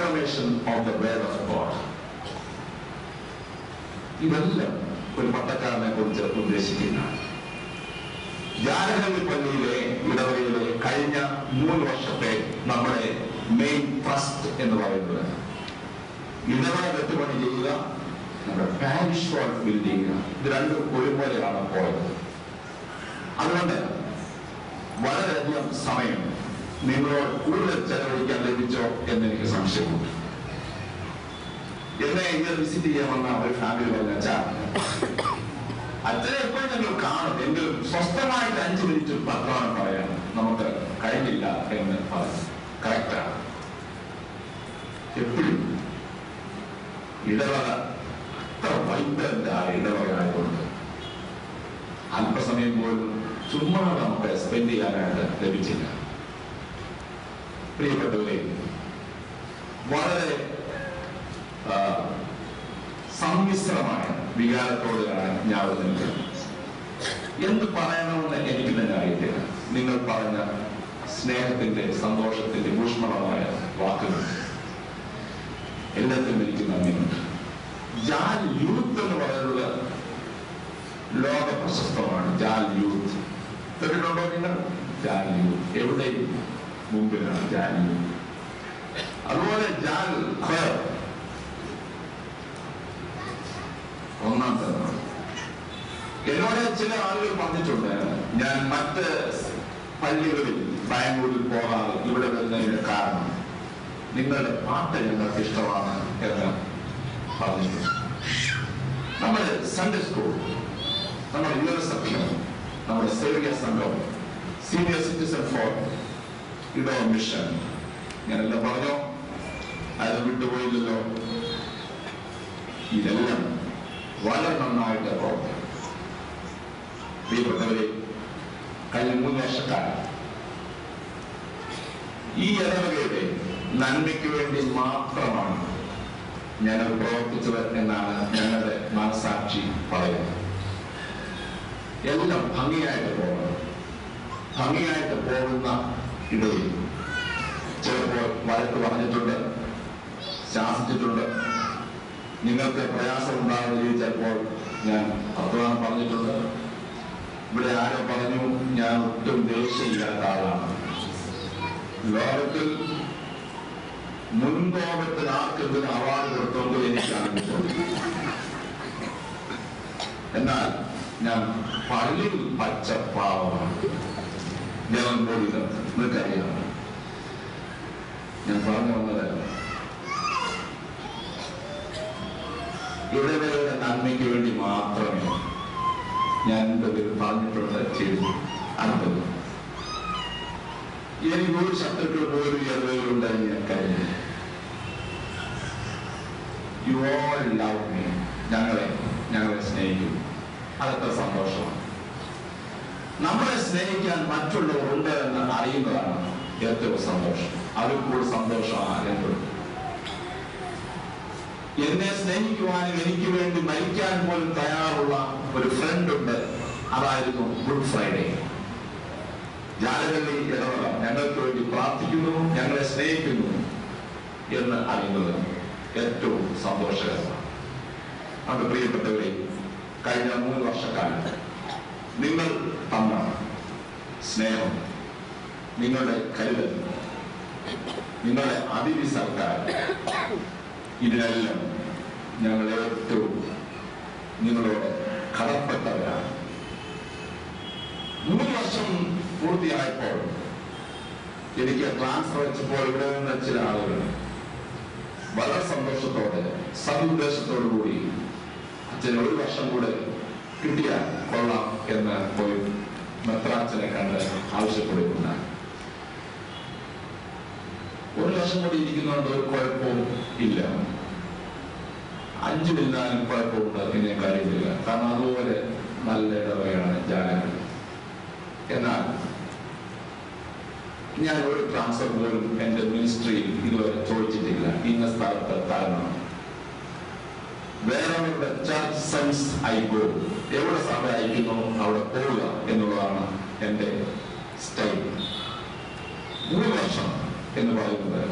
confirmation of the word of God. ഇതെല്ലാം ഒരു പട്ടക്കാരനെ കുറിച്ച് ഉദ്ദേശിക്കുന്ന ജാലഹള്ളി പള്ളിയിലെ ഇടവകയിലെ കഴിഞ്ഞ 3 വർഷത്തെ നമ്മുടെ മെയിൻ ട്രസ്റ്റ് എന്ന് പറയുന്നത് ഇടവക കെട്ടുപണി ചെയ്യുക, നമ്മുടെ പാരിഷ് ഹാൾ ബിൽഡ് ചെയ്യുക. ഇത് രണ്ടും ഒരുപോലെയാണ് പോയത്. അതുകൊണ്ട് വളരെയധികം സമയം നിങ്ങളോട് കൂടുതൽ ചെലവഴിക്കാൻ ലഭിച്ചോ എന്നെനിക്ക് സംശയമുണ്ട്. എന്നെ ഇങ്ങനെ വിസിറ്റ് ചെയ്യാമെന്ന ഒരു ഫാമിലി പറഞ്ഞാൽ അച്ഛനെ എപ്പോഴും ഞങ്ങൾ കാണും, എങ്കിലും സ്വസ്ഥമായിട്ട് 5 മിനിറ്റ് വർത്തമാനം പറയാൻ നമുക്ക് കഴിഞ്ഞില്ല എന്ന് പറഞ്ഞു. കറക്റ്റാണ്. എപ്പോഴും ഇടവക അത്ര വൈദ്യരായ ഇടവകയായതുകൊണ്ട് അല്പസമയം പോലും ചുമ്മാ നമുക്ക് സ്പെൻഡ് ചെയ്യാനായിട്ട് ലഭിച്ചില്ല. പ്രിയപ്പെട്ടവരെ, വളരെ സമ്മിശ്രമായ വികാരത്തോടെയാണ് ഞാൻ നിൽക്കുന്നത്. എന്ത് പറയണമെന്ന് എനിക്ക് തന്നെ അറിയത്തില്ല. നിങ്ങൾ പറഞ്ഞ സ്നേഹത്തിന്റെ, സന്തോഷത്തിന്റെ ഊഷ്മളമായ വാക്കുകൾ എല്ലാത്തിനും എനിക്ക് നന്ദിയുണ്ട്. ജാൽ യൂത്ത് എന്ന് പറയുന്നത് ലോക പ്രശസ്തമാണ്. ജാൽ യൂത്ത് കേട്ടിട്ടുണ്ടോ നിങ്ങൾ? ജാൽ യൂത്ത് എവിടെയും മുമ്പിലാണ് ജാൽ യൂത്ത്. അതുപോലെ ജാൽ ഖൈർ ഒന്നാം തരം. എന്നോട് ചില ആളുകൾ പറഞ്ഞിട്ടുണ്ട്, ഞാൻ മറ്റ് പള്ളികളിൽ ബാംഗ്ലൂരിൽ പോകാതെ ഇവിടെ വരുന്നതിന്റെ കാരണം നിങ്ങളുടെ പാട്ട് ഞങ്ങൾക്ക് ഇഷ്ടമാണ് എന്ന് പറഞ്ഞിട്ടുണ്ട്. നമ്മുടെ സൺഡേ സ്കൂൾ, നമ്മുടെ യുവസഭ്യം, നമ്മുടെ സേവ്യ സംഘം, സീനിയർ സിറ്റിസൺ ഫോർ ഇടവ മിഷൻ, ഞാനെല്ലാം പറഞ്ഞോ, അത് വിട്ടുപോയില്ലല്ലോ. ഇതെല്ലാം വളരെ നന്നായിട്ട് പ്രവർത്തിക്കും. പ്രിയപ്പെട്ടവരെ, കഴിഞ്ഞ 3 വർഷക്കാലം ഈ ഇടവകയുടെ നന്മയ്ക്ക് വേണ്ടി മാത്രമാണ് ഞങ്ങൾ പ്രവർത്തിച്ചത് എന്നാണ് ഞങ്ങളുടെ മനസാക്ഷി പറയുന്നത്. എല്ലാം ഭംഗിയായിട്ട് പോകണം. ഭംഗിയായിട്ട് പോകുന്ന ഇടയിൽ ചിലപ്പോൾ വഴക്ക് പറഞ്ഞിട്ടുണ്ട്, ശാസിച്ചിട്ടുണ്ട്. നിങ്ങൾക്ക് പ്രയാസം ഉണ്ടാകുന്ന രീതി ചിലപ്പോൾ ഞാൻ വർത്തമാനം പറഞ്ഞിട്ടുണ്ട്. ഇവിടെ ആരോ പറഞ്ഞു ഞാൻ ഒട്ടും ദേഷ്യമില്ലാത്ത ആളാണ്. ലോകത്തിൽ മുൻലോകത്തിൽ ആർക്കെങ്കിലും അവാർഡ് കൊടുത്തോണ്ട് എനിക്കാണ്. എന്നാൽ ഞാൻ പള്ളിയിൽ പച്ചപ്പാവമാണ്. ജനം കൂടി നിങ്ങൾക്കറിയാം. ഞാൻ പറഞ്ഞു വന്നത് ഇടവകയുടെ നന്മയ്ക്ക് വേണ്ടി മാത്രമേ ഞാൻ പറഞ്ഞിട്ടുണ്ട്, ചെയ്തു. അടുത്തത് എനിക്ക് ഒരു ശത്രുക്കൾ പോലും ഇടവകയിലുണ്ടായി ഞാൻ കഴിഞ്ഞു. You all love me. ഞങ്ങളെ സ്നേഹിക്കും. അതൊക്കെ സന്തോഷമാണ്. നമ്മളെ സ്നേഹിക്കാൻ മറ്റുള്ളവരുണ്ട് എന്ന് അറിയുന്നതാണ് ഏറ്റവും സന്തോഷം. അതിൽ കൂടുതൽ സന്തോഷമാണ് എന്നോട്. എന്നെ സ്നേഹിക്കുവാനും എനിക്ക് വേണ്ടി മരിക്കാൻ പോലും തയ്യാറുള്ള ഒരു ഫ്രണ്ട് ഉണ്ട്. അതായിരുന്നു ഗുഡ് ഫ്രൈഡേ. ജാലഹള്ളി ഇടവക ഞങ്ങൾക്ക് വേണ്ടി പ്രാർത്ഥിക്കുന്നു, ഞങ്ങളെ സ്നേഹിക്കുന്നു എന്ന് അറിയുന്നത് ഏറ്റവും സന്തോഷകരമാണ്. അത് പ്രിയപ്പെട്ടവരെ, കഴിഞ്ഞ 3 വർഷക്കാലം നിങ്ങൾ തന്ന സ്നേഹം, നിങ്ങളുടെ കരുതൽ, നിങ്ങളുടെ അതിഥി സൽക്കാരം, ഇതിനെല്ലാം ഞങ്ങൾ ഏറ്റവും നിങ്ങളോട് കടപ്പെട്ടവരാണ്. 3 വർഷം പൂർത്തിയായപ്പോൾ എനിക്ക് ട്രാൻസ്ഫർ വെച്ചപ്പോൾ ഇവിടെ നിന്ന് ചില ആളുകൾ വളരെ സന്തോഷത്തോടെ, സതുദ്ദേശത്തോടു കൂടി അച്ഛന് 1 വർഷം കൂടെ കിട്ടിയാൽ കൊള്ളാം എന്ന് പോയി മെത്രാച്ചനെ കണ്ട് ആവശ്യപ്പെടുകയുണ്ടായി. 1 വർഷം കൂടി ഇരിക്കുന്നതുകൊണ്ട് ഒരു കുഴപ്പവും ഇല്ല. 5 മില്ലാനും കുഴപ്പമുണ്ട്, പിന്നെ കാര്യമില്ല. കാരണം അതുപോലെ നല്ല ഇടവകയാണ് ജാലഹള്ളി. എന്നാൽ ഞാൻ ഒരു ട്രാൻസ്ഫർ പോലും എന്റെ മിനിസ്ട്രിയിൽ ഇതുവരെ ചോദിച്ചിട്ടില്ല. ഇന്ന സ്ഥലത്ത് തരണം. വേറെ ചർച്ച് സെൻസ് ഐ ഗോ. എവിടെ സഭ അയക്കുന്നു അവിടെ പോവുക എന്നുള്ളതാണ് എന്റെ സ്റ്റൈൽ. 3 വർഷം എന്ന് പറയുന്നത്